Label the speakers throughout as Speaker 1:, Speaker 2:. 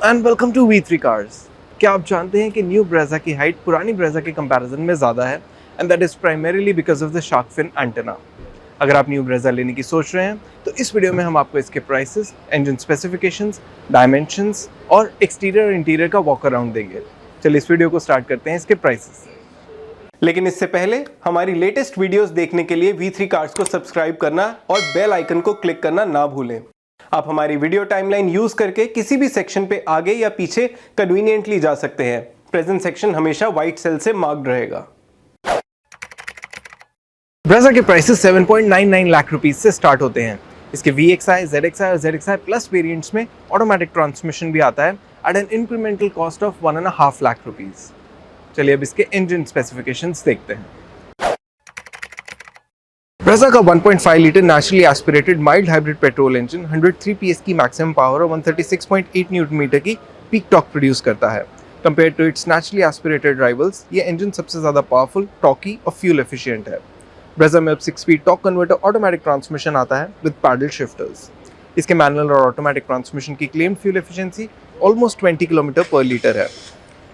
Speaker 1: And welcome to V3 cars. क्या आप जानते हैं कि न्यू ब्रेजा की हाइट पुरानी ब्रेजा के कंपैरिजन में ज़्यादा है and that is primarily because of the shark fin antenna. अगर आप न्यू ब्रेजा लेने की सोच रहे हैं तो इस वीडियो में हम आपको इसके प्राइसेस, इंजन स्पेसिफिकेशंस, डायमेंशंस और एक्सटीरियर और इंटीरियर का वॉक अराउंड देंगे। चलिए इस वीडियो को स्टार्ट करते हैं इसके प्राइसेस। लेकिन इससे पहले हमारी लेटेस्ट वीडियोस देखने के लिए V3 कार्स को सब्सक्राइब करना और बेल आइकन को क्लिक करना ना भूलें। आप हमारी वीडियो टाइमलाइन यूज करके किसी भी सेक्शन पे आगे या पीछे कन्वीनियंटली जा सकते हैं। प्रेजेंट सेक्शन हमेशा व्हाइट सेल से मार्क्ड रहेगा। ब्रेजा के प्राइसेस 7.99 लाख रुपीस से स्टार्ट होते हैं। इसके VXI, ZXI और ZXI प्लस वेरिएंट्स में ऑटोमेटिक ट्रांसमिशन भी आता है at an incremental cost of 1.5 lakh rupees. चलिए अब इसके इंजन स्पेसिफिकेशंस देखते हैं। ब्रेजा का 1.5 litre naturally aspirated mild hybrid petrol engine 103 PS की मैक्सिमम पावर और 136.8 न्यूटन मीटर की पीक टॉर्क प्रोड्यूस करता है। Compare to its naturally aspirated rivals, ये इंजन सबसे ज़्यादा पावरफुल, टॉकी और फ्यूल एफिशिएंट है। ब्रेजा में अब 6 speed torque converter automatic transmission आता है विद पैडल शिफ्टर्स। इसके मैनुअल और ऑटोमेटिक ट्रांसमिशन की claimed fuel efficiency almost 20 kilometre per litre है।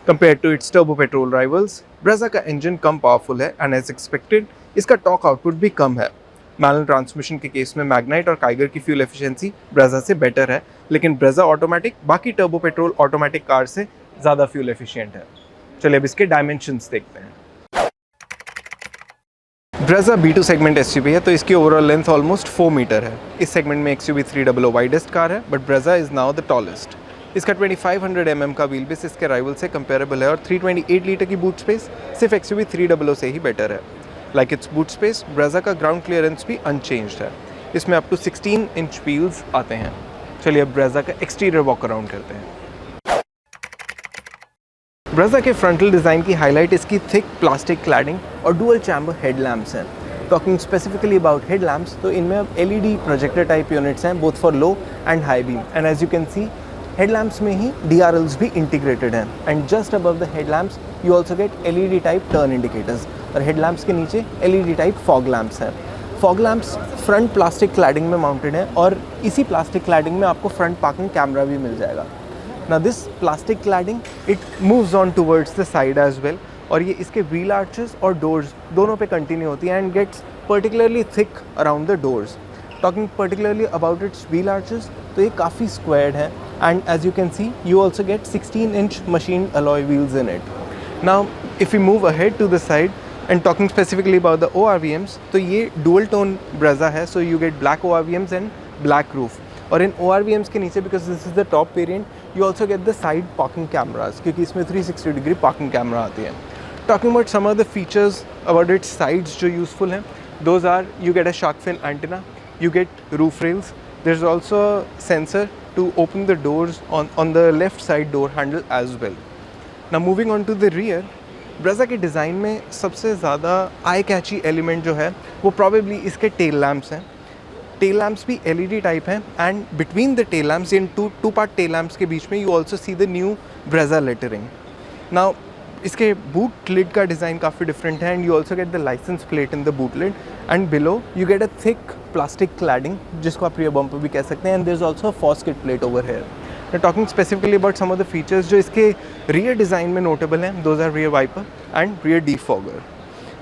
Speaker 1: Compare to its turbo petrol rivals, Brezza का इंजन कम पावरफुल है एंड एज एक्सपेक्टेड इसका टॉर्क आउटपुट भी कम है। मैनुअल ट्रांसमिशन के केस में मैग्नाइट और काइगर की फ्यूल एफिशिएंसी ब्रेजा से बेटर है, लेकिन ब्रेजा ऑटोमेटिक बाकी टर्बो पेट्रोल ऑटोमेटिक कार से ज़्यादा फ्यूल एफिशिएंट है। चलिए अब इसके डायमेंशंस देखते हैं। ब्रेजा B2 सेगमेंट SUV है तो इसकी ओवरऑल लेंथ ऑलमोस्ट 4 मीटर है। इस सेगमेंट में XUV 300 वाइडेस्ट कार है, but Brezza is now the tallest. इसका 2500 mm का व्हील बेस इसके राइवल से कंपेरेबल है और 328 लीटर की बूट स्पेस सिर्फ XUV 300 से ही बेटर है। Like it's boot space, Brezza का ग्राउंड क्लियरेंस भी अनचेंज्ड है। इसमें अप टू 16 इंच व्हील्स आते हैं। चलिए अब ब्रेजा का एक्सटीरियर वॉक अराउंड करते हैं। ब्रेजा के फ्रंटल डिज़ाइन की हाईलाइट इसकी थिक प्लास्टिक क्लैडिंग और डुअल चैम्बर हेडलैम्प्स हैं। टॉकिंग स्पेसिफिकली अबाउट हेडलैम्प्स, तो इनमें अब LED प्रोजेक्टर टाइप यूनिट्स हैं both for low and high beam, and as you can see headlamps में ही DRLs भी इंटीग्रेटेड हैं। And just above the headlamps you also get LED type turn indicators, और headlamps के नीचे LED type fog lamps हैं। Fog lamps front plastic cladding में mounted है और इसी प्लास्टिक क्लैडिंग में आपको फ्रंट पार्किंग कैमरा भी मिल जाएगा। ना this plastic cladding it moves on towards the side as well, और ये इसके व्हील आर्चेस और डोर्स दोनों पे कंटिन्यू होती है and gets particularly thick around the doors. Talking particularly about its wheel arches, तो ये काफ़ी स्क्वायर्ड है and as you can see you also get 16 inch machine alloy wheels in it. Now if you move ahead to the side and talking specifically about the ORVMs, तो ये dual tone Brezza है, so you get black ORVMs and black roof. और इन ORVMs के नीचे, because this is the top variant, you also get the side parking cameras, क्योंकि इसमें 360 degree parking camera आती है। Talking about some of the features about its sides जो useful हैं, those are you get a shark fin antenna, you get roof rails, there's also a sensor to open the doors on the left side door handle as well. Now moving on to the rear, Brezza के design में सबसे ज़्यादा आई कैची element जो है वो probably इसके tail lamps हैं। Tail lamps भी LED टाइप हैं and between the tail lamps, in two part tail lamps के बीच में you also see the new Brezza lettering. Now इसके बूट लिड का डिज़ाइन काफ़ी डिफरेंट है and you also get the licence plate in the boot lid, and below you get a thick plastic cladding जिसको आप rear bumper भी कह सकते हैं, and there is also a faux skid plate over here. Talking specifically about some of the features जो इसके rear design में notable हैं, those are rear wiper and rear defogger,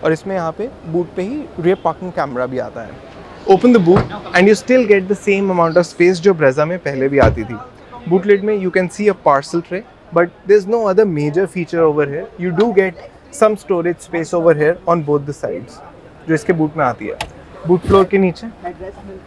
Speaker 1: और इसमें यहाँ पे बूट पे ही रियर पार्किंग कैमरा भी आता है। Open the boot and you still get the same amount of space जो ब्रेजा में पहले भी आती थी। बूट लिड में you can C a parcel tray, but there's no other major feature over here. You do get some storage space over here on both the sides, जो इसके boot में आती है। बूट फ्लोर के नीचे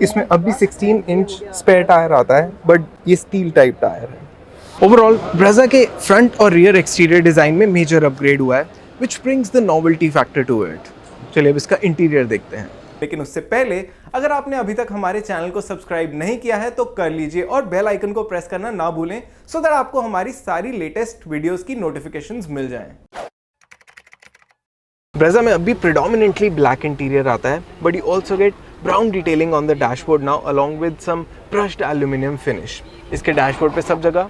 Speaker 1: इसमें अब भी 16 इंच स्पेयर टायर आता है, बट ये स्टील टाइप टायर है। ओवरऑल ब्रेजा के फ्रंट और रियर एक्सटीरियर डिज़ाइन में मेजर अपग्रेड हुआ है, which brings the novelty factor to it. चलिए अब इसका इंटीरियर देखते हैं। लेकिन उससे पहले अगर आपने अभी तक हमारे चैनल को सब्सक्राइब नहीं किया है तो कर लीजिए और बेल आइकन को प्रेस करना ना भूलें, सो दैट आपको हमारी सारी लेटेस्ट वीडियोस की नोटिफिकेशंस मिल जाएं। ब्रेजा में अभी प्रिडोमिनेंटली ब्लैक इंटीरियर आता है, but you also get brown detailing on the dashboard now along with some brushed aluminium finish. इसके डैशबोर्ड पे सब जगह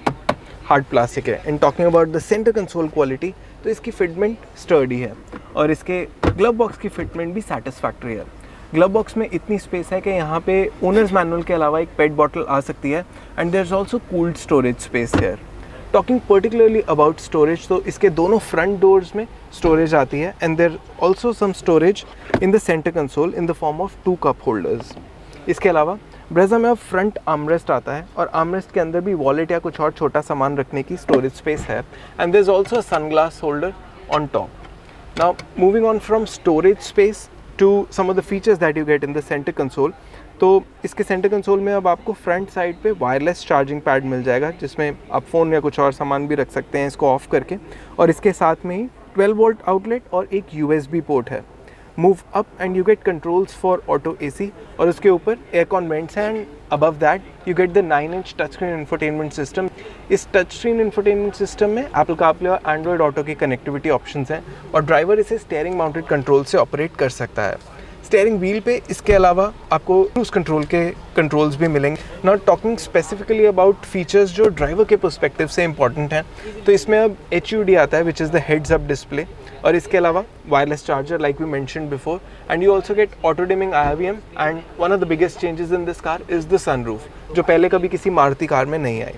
Speaker 1: हार्ड प्लास्टिक है। And talking about the centre console quality, तो इसकी फिटमेंट स्टर्डी है और इसके ग्लव बॉक्स की फिटमेंट भी सेटिस्फैक्टरी है। ग्लव बॉक्स में इतनी स्पेस है कि यहाँ पे ओनर्स मैनुअल के अलावा एक पेट बॉटल आ सकती है, and there is also cooled storage space here. Talking particularly about storage, तो इसके दोनों फ्रंट डोर्स में स्टोरेज आती है and there also some storage in the centre console in the form of 2 cup holders. इसके अलावा ब्रेजा में अब फ्रंट आर्मरेस्ट आता है और आर्मरेस्ट के अंदर भी वॉलेट या कुछ और छोटा सामान रखने की स्टोरेज स्पेस है and there is also a sunglass holder on top. Now moving on from storage space to some of the features that you get in the centre console, तो इसके सेंटर कंसोल में अब आपको front side पे wireless charging pad मिल जाएगा जिसमें आप फ़ोन या कुछ और सामान भी रख सकते हैं इसको ऑफ करके, और इसके साथ में ही 12 वोल्ट आउटलेट और एक USB पोर्ट है। Move up and you get controls for auto AC और उसके ऊपर एयरकॉन वेंट्स हैं and above that you get the 9-inch touch screen infotainment system. इस टच स्क्रीन इंफोटेनमेंट सिस्टम में एप्पल कारप्ले और एंड्रॉयड ऑटो की connectivity options हैं और ड्राइवर इसे स्टीयरिंग माउंटेड कंट्रोल से ऑपरेट कर सकता है। स्टीयरिंग व्हील पे इसके अलावा आपको क्रूज कंट्रोल के कंट्रोल्स भी मिलेंगे। Not talking specifically about features जो ड्राइवर के पर्सपेक्टिव से इंपॉर्टेंट हैं, तो इसमें अब HUD आता है which is the heads up display, और इसके अलावा wireless charger like we mentioned before, and you also get auto dimming IRVM and one of the biggest changes in this car is the sunroof जो पहले कभी किसी Maruti car में नहीं आई।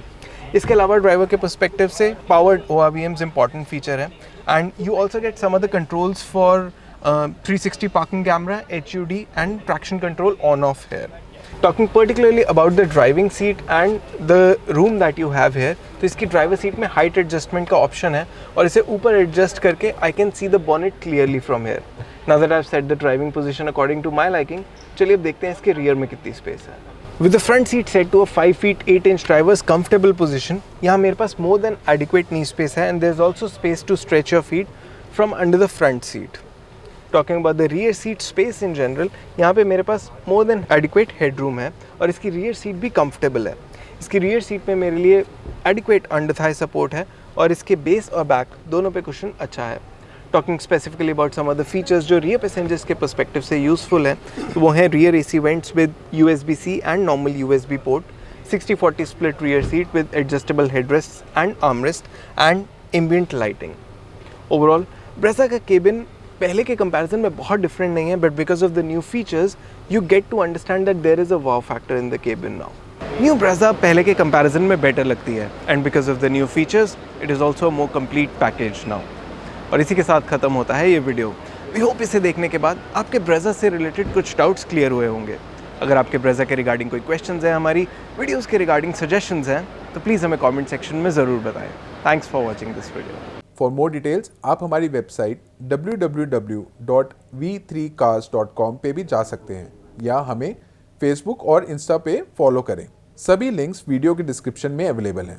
Speaker 1: इसके अलावा ड्राइवर के पर्सपेक्टिव से पावर्ड ORVMs इंपॉर्टेंट फीचर है and you also get some of the controls for 360 parking camera, HUD and traction control on off here. Talking particularly about the driving seat and the room that you have here, तो इसकी ड्राइवर सीट में height adjustment का option है और इसे ऊपर एडजस्ट करके I can see the bonnet clearly from here. Now that I have set the driving position according to my liking, चलिए अब देखते हैं इसके रियर में कितनी स्पेस है। With the front seat set to a 5 feet 8 inch driver's comfortable position, यहाँ मेरे पास more than adequate knee space है and there's also space to stretch your feet from under the front seat. Talking about the rear seat space in general, यहाँ पे मेरे पास more than adequate headroom है और इसकी rear seat भी comfortable है। इसकी रियर सीट में मेरे लिए एडिक्वेट अंडर थाई सपोर्ट है और इसके बेस और बैक दोनों पे कुशन अच्छा है। Talking specifically about some of the features जो रियर पैसेंजर्स के पर्सपेक्टिव से यूजफुल है, तो वो है rear AC vents with USB-C and normal USB पोर्ट, 60-40 split rear seat with adjustable headrest and armrest and ambient lighting. Overall Brezza का cabin पहले के कंपैरिजन में बहुत डिफरेंट नहीं है, but because of the new features you get to understand that there is a wow factor in the cabin now. New Brezza पहले के comparison में बेटर लगती है and because of the new features it is also more complete package now. और इसी के साथ ख़त्म होता है ये वीडियो। वी होप इसे देखने के बाद आपके ब्रेजा से रिलेटेड कुछ डाउट्स क्लियर हुए होंगे। अगर आपके ब्रेजा के रिगार्डिंग कोई क्वेश्चंस हैं, हमारी वीडियोज़ के रिगार्डिंग सजेशंस हैं, तो प्लीज़ हमें कॉमेंट सेक्शन में ज़रूर बताएं। Thanks for watching this video.
Speaker 2: For more details आप हमारी वेबसाइट www.v3cars.com पे भी जा सकते हैं या हमें फेसबुक और इंस्टा पे फॉलो करें। सभी लिंक्स वीडियो के डिस्क्रिप्शन में अवेलेबल हैं।